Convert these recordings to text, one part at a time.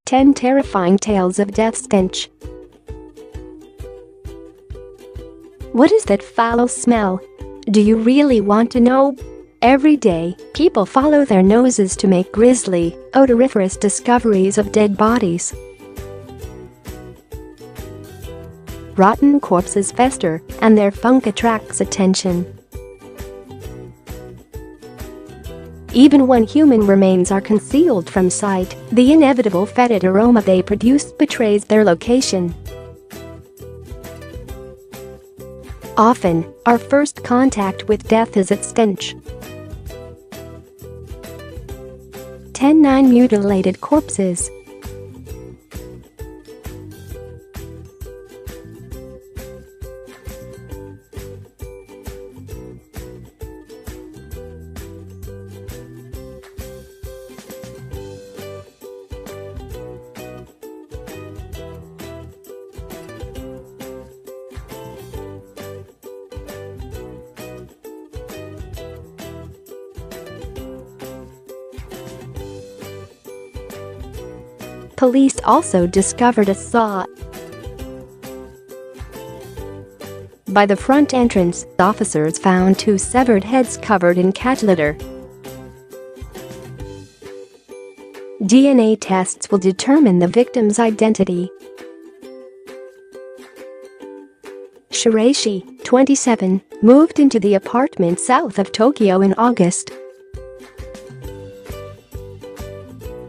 10 Terrifying Tales of Death Stench. What is that foul smell? Do you really want to know? Every day, people follow their noses to make grisly, odoriferous discoveries of dead bodies. Rotten corpses fester, and their funk attracts attention. Even when human remains are concealed from sight, the inevitable fetid aroma they produce betrays their location. Often, our first contact with death is at stench. 10 mutilated corpses. Police also discovered a saw by the front entrance. Officers found 2 severed heads covered in cat litter. DNA tests will determine the victim's identity. Shiraishi, 27, moved into the apartment south of Tokyo in August.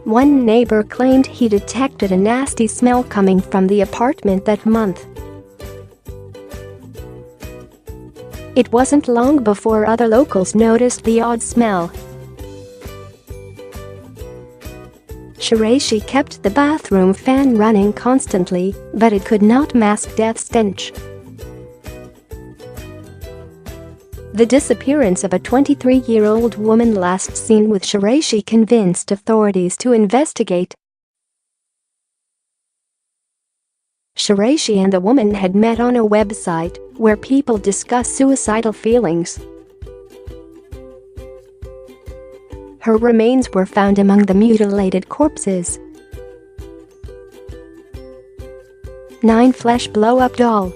One neighbor claimed he detected a nasty smell coming from the apartment that month. It wasn't long before other locals noticed the odd smell. Shiraishi kept the bathroom fan running constantly, but it could not mask death stench. The disappearance of a 23-year-old woman last seen with Shiraishi convinced authorities to investigate. Shiraishi and the woman had met on a website where people discuss suicidal feelings. Her remains were found among the mutilated corpses. 9 flesh blow-up doll.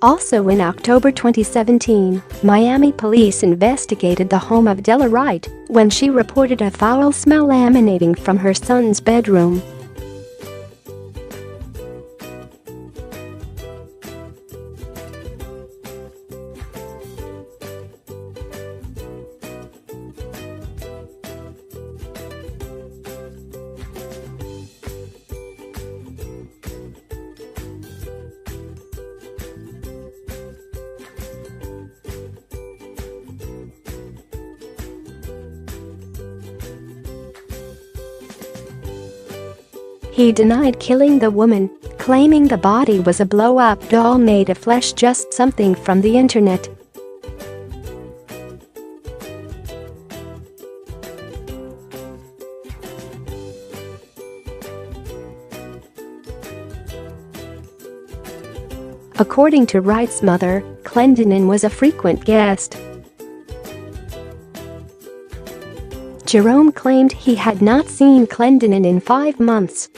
Also in October 2017, Miami police investigated the home of Della Wright when she reported a foul smell emanating from her son's bedroom. He denied killing the woman, claiming the body was a blow-up doll made of flesh, just something from the internet. According to Wright's mother, Clendenin was a frequent guest. Jerome claimed he had not seen Clendenin in 5 months.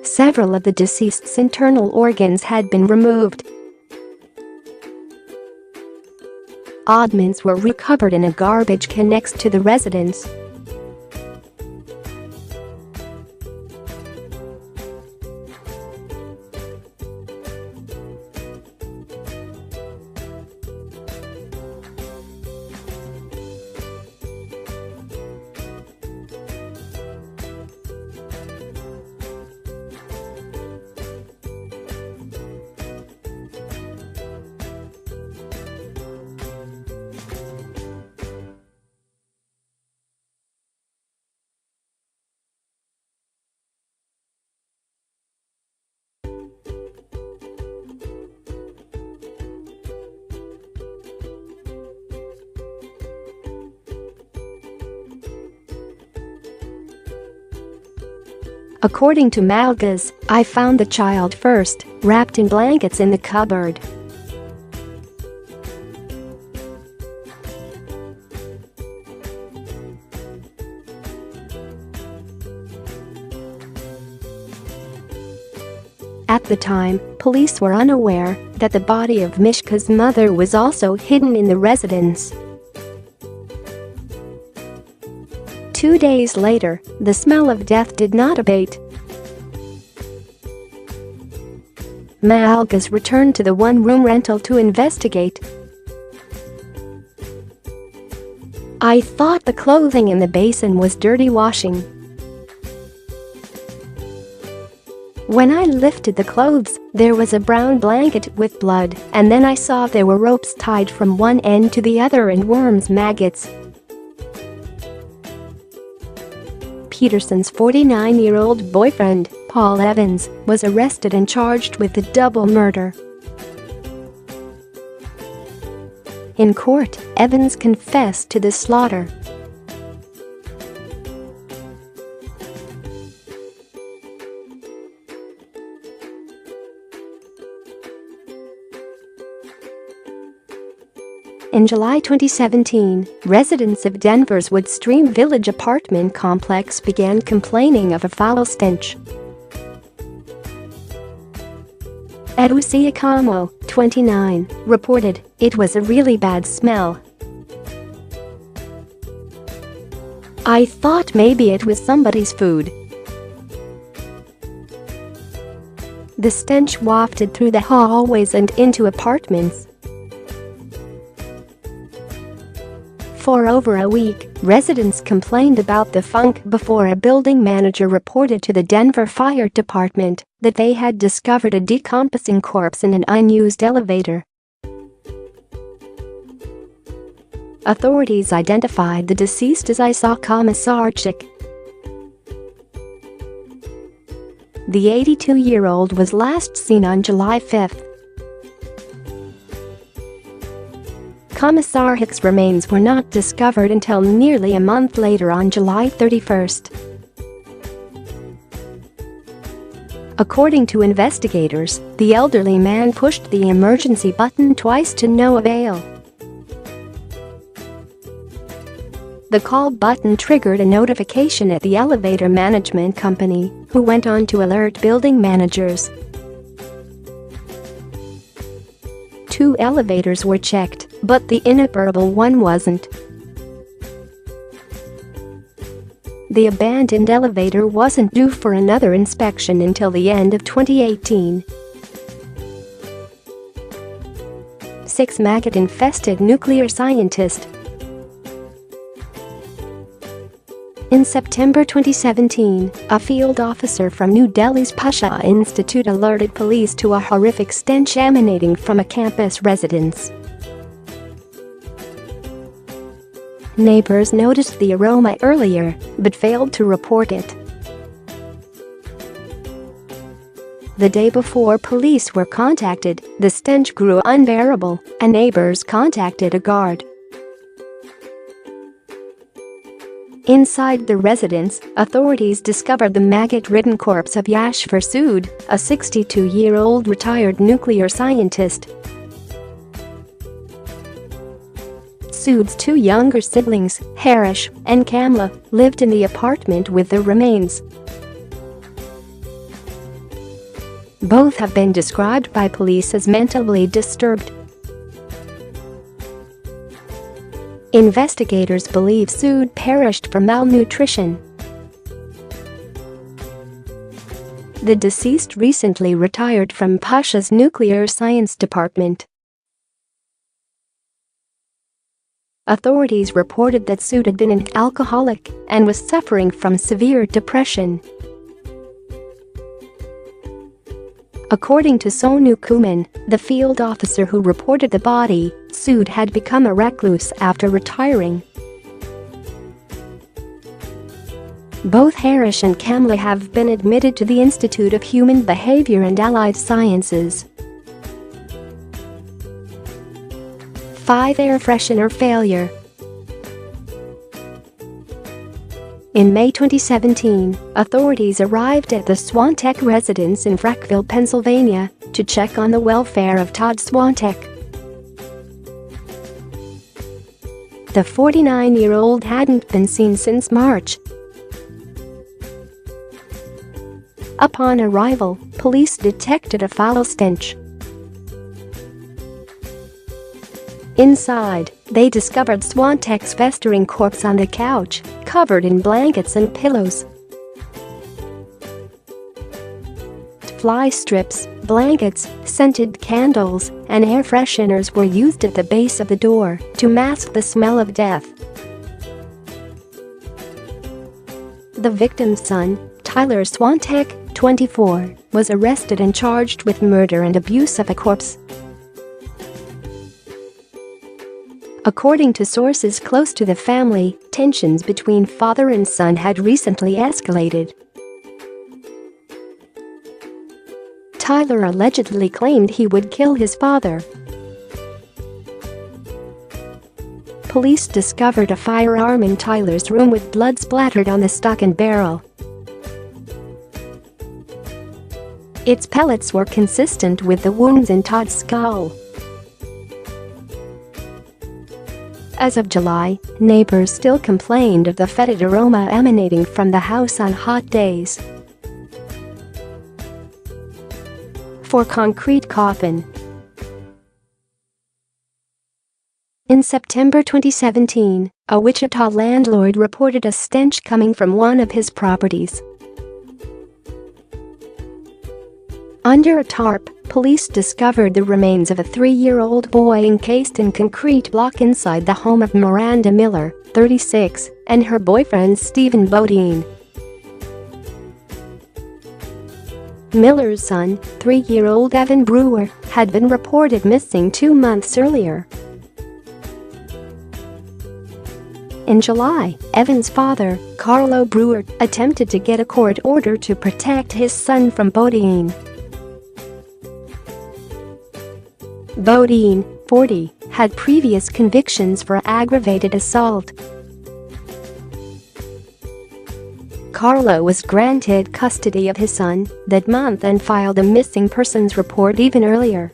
Several of the deceased's internal organs had been removed. Oddments were recovered in a garbage can next to the residence. According to Malgas, I found the child first, wrapped in blankets in the cupboard. At the time, police were unaware that the body of Mishka's mother was also hidden in the residence. 2 days later, the smell of death did not abate. Malgas returned to the one-room rental to investigate. "I thought the clothing in the basin was dirty washing. When I lifted the clothes, there was a brown blanket with blood, and then I saw there were ropes tied from one end to the other and worms, maggots." Peterson's 49-year-old boyfriend, Paul Evans, was arrested and charged with the double murder. In court, Evans confessed to the slaughter. In July 2017, residents of Denver's Woodstream Village apartment complex began complaining of a foul stench. Educia Como, 29, reported, "It was a really bad smell. I thought maybe it was somebody's food." The stench wafted through the hallways and into apartments. For over a week, residents complained about the funk before a building manager reported to the Denver Fire Department that they had discovered a decomposing corpse in an unused elevator. Authorities identified the deceased as Isa Komisarchik. The 82-year-old was last seen on July 5. Komisarchik's remains were not discovered until nearly a month later on July 31. According to investigators, the elderly man pushed the emergency button twice to no avail. The call button triggered a notification at the elevator management company, who went on to alert building managers. 2 elevators were checked, but the inoperable one wasn't. The abandoned elevator wasn't due for another inspection until the end of 2018. 6 maggot-infested nuclear scientists. In September 2017, a field officer from New Delhi's Pasha Institute alerted police to a horrific stench emanating from a campus residence. Neighbors noticed the aroma earlier, but failed to report it. The day before police were contacted, the stench grew unbearable, and neighbors contacted a guard. Inside the residence, authorities discovered the maggot-ridden corpse of Yashfar Sood, a 62-year-old retired nuclear scientist. Sood's 2 younger siblings, Harish and Kamla, lived in the apartment with the remains. Both have been described by police as mentally disturbed. Investigators believe Sood perished from malnutrition. The deceased recently retired from Pasha's nuclear science department. Authorities reported that Sood had been an alcoholic and was suffering from severe depression. According to Sonu Kuman, the field officer who reported the body, Sood had become a recluse after retiring. Both Harish and Kamla have been admitted to the Institute of Human Behavior and Allied Sciences. 5 air freshener failure. In May 2017, authorities arrived at the Swantek residence in Frackville, Pennsylvania, to check on the welfare of Todd Swantek. The 49-year-old hadn't been seen since March. Upon arrival, police detected a foul stench. Inside, they discovered Swantek's festering corpse on the couch, covered in blankets and pillows. Fly strips, blankets, scented candles, and air fresheners were used at the base of the door to mask the smell of death. The victim's son, Tyler Swantek, 24, was arrested and charged with murder and abuse of a corpse. According to sources close to the family, tensions between father and son had recently escalated. Tyler allegedly claimed he would kill his father. Police discovered a firearm in Tyler's room with blood splattered on the stock and barrel. Its pellets were consistent with the wounds in Todd's skull. As of July, neighbors still complained of the fetid aroma emanating from the house on hot days. For concrete coffin. In September 2017, a Wichita landlord reported a stench coming from one of his properties. Under a tarp, police discovered the remains of a 3-year-old boy encased in concrete block inside the home of Miranda Miller, 36, and her boyfriend Stephen Bodine. Miller's son, 3-year-old Evan Brewer, had been reported missing 2 months earlier. In July, Evan's father, Carlo Brewer, attempted to get a court order to protect his son from Bodine. Bodine, 40, had previous convictions for aggravated assault. Carlo was granted custody of his son that month and filed a missing persons report even earlier.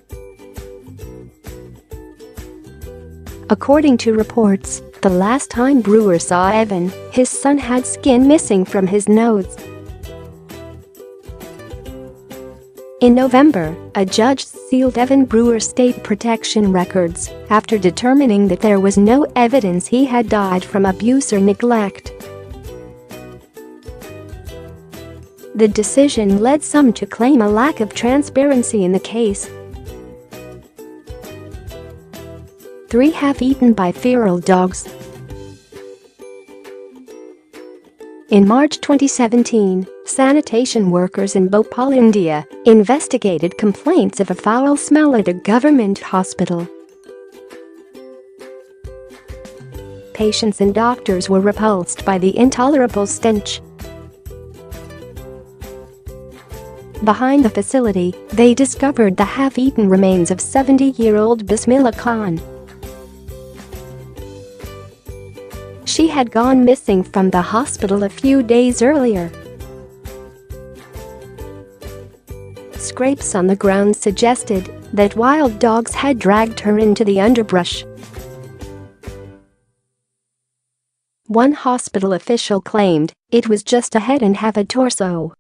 According to reports, the last time Brewer saw Evan, his son had skin missing from his nose. In November, a judge sealed Evan Brewer's state protection records after determining that there was no evidence he had died from abuse or neglect. The decision led some to claim a lack of transparency in the case. 3 half-eaten by feral dogs. In March 2017, sanitation workers in Bhopal, India, investigated complaints of a foul smell at a government hospital. Patients and doctors were repulsed by the intolerable stench. Behind the facility, they discovered the half-eaten remains of 70-year-old Bismillah Khan. She had gone missing from the hospital a few days earlier. Scrapes on the ground suggested that wild dogs had dragged her into the underbrush. One hospital official claimed it was just a head and half a torso.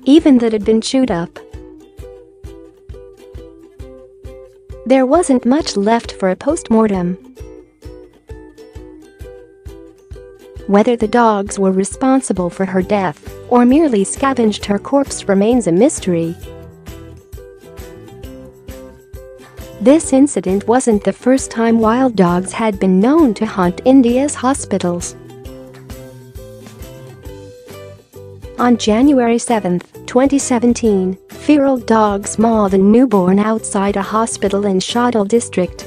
Even that had been chewed up. There wasn't much left for a post-mortem. Whether the dogs were responsible for her death or merely scavenged her corpse remains a mystery. This incident wasn't the first time wild dogs had been known to haunt India's hospitals. On January 7, 2017, feral dogs mauled a newborn outside a hospital in Shadal district.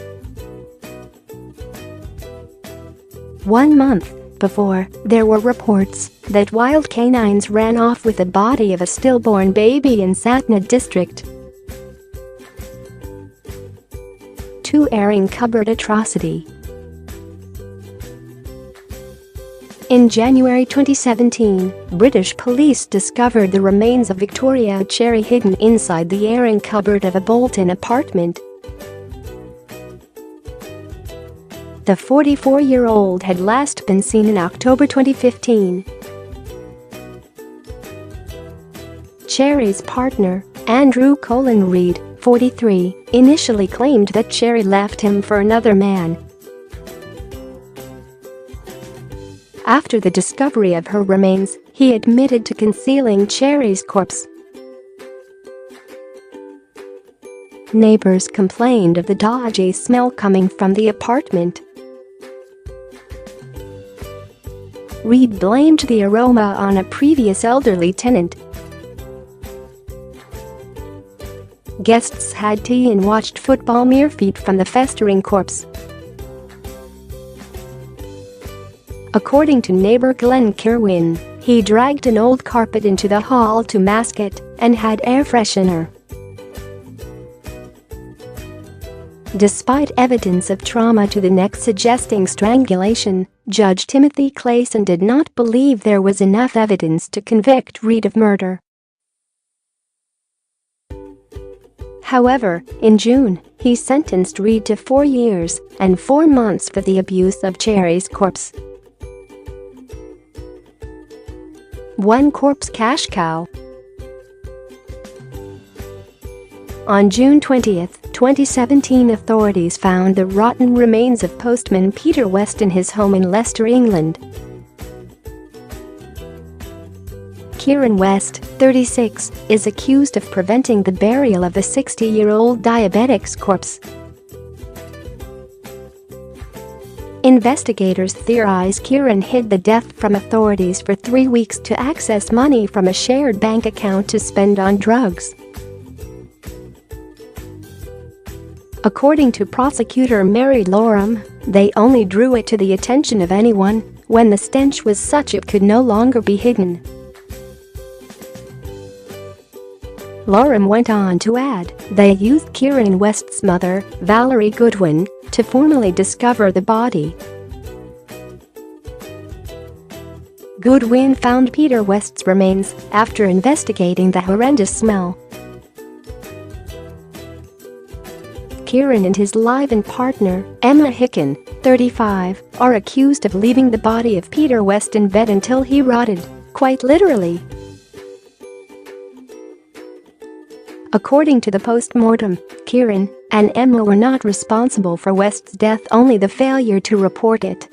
1 month before, there were reports that wild canines ran off with the body of a stillborn baby in Satna district. 2 airing cupboard atrocity. In January 2017, British police discovered the remains of Victoria Cherry hidden inside the airing cupboard of a Bolton apartment. The 44-year-old had last been seen in October 2015. Cherry's partner, Andrew Colin Reed, 43, initially claimed that Cherry left him for another man. After the discovery of her remains, he admitted to concealing Cherry's corpse. Neighbors complained of the dodgy smell coming from the apartment. Reed blamed the aroma on a previous elderly tenant. Guests had tea and watched football mere feet from the festering corpse. According to neighbor Glenn Kirwin, he dragged an old carpet into the hall to mask it and had air freshener. Despite evidence of trauma to the neck suggesting strangulation, Judge Timothy Clayson did not believe there was enough evidence to convict Reed of murder. However, in June, he sentenced Reed to 4 years and 4 months for the abuse of Cherry's corpse. One corpse cash cow. On June 20, 2017, authorities found the rotten remains of postman Peter West in his home in Leicester, England. Kieran West, 36, is accused of preventing the burial of the 60-year-old diabetic's corpse. Investigators theorize Kieran hid the death from authorities for 3 weeks to access money from a shared bank account to spend on drugs. According to prosecutor Mary Loram, they only drew it to the attention of anyone when the stench was such it could no longer be hidden. Loram went on to add, they used Kieran West's mother, Valerie Goodwin, to formally discover the body. Goodwin found Peter West's remains after investigating the horrendous smell. Kieran and his live-in partner, Emma Hicken, 35, are accused of leaving the body of Peter West in bed until he rotted, quite literally. According to the post-mortem, Kieran and Emma were not responsible for West's death, only the failure to report it.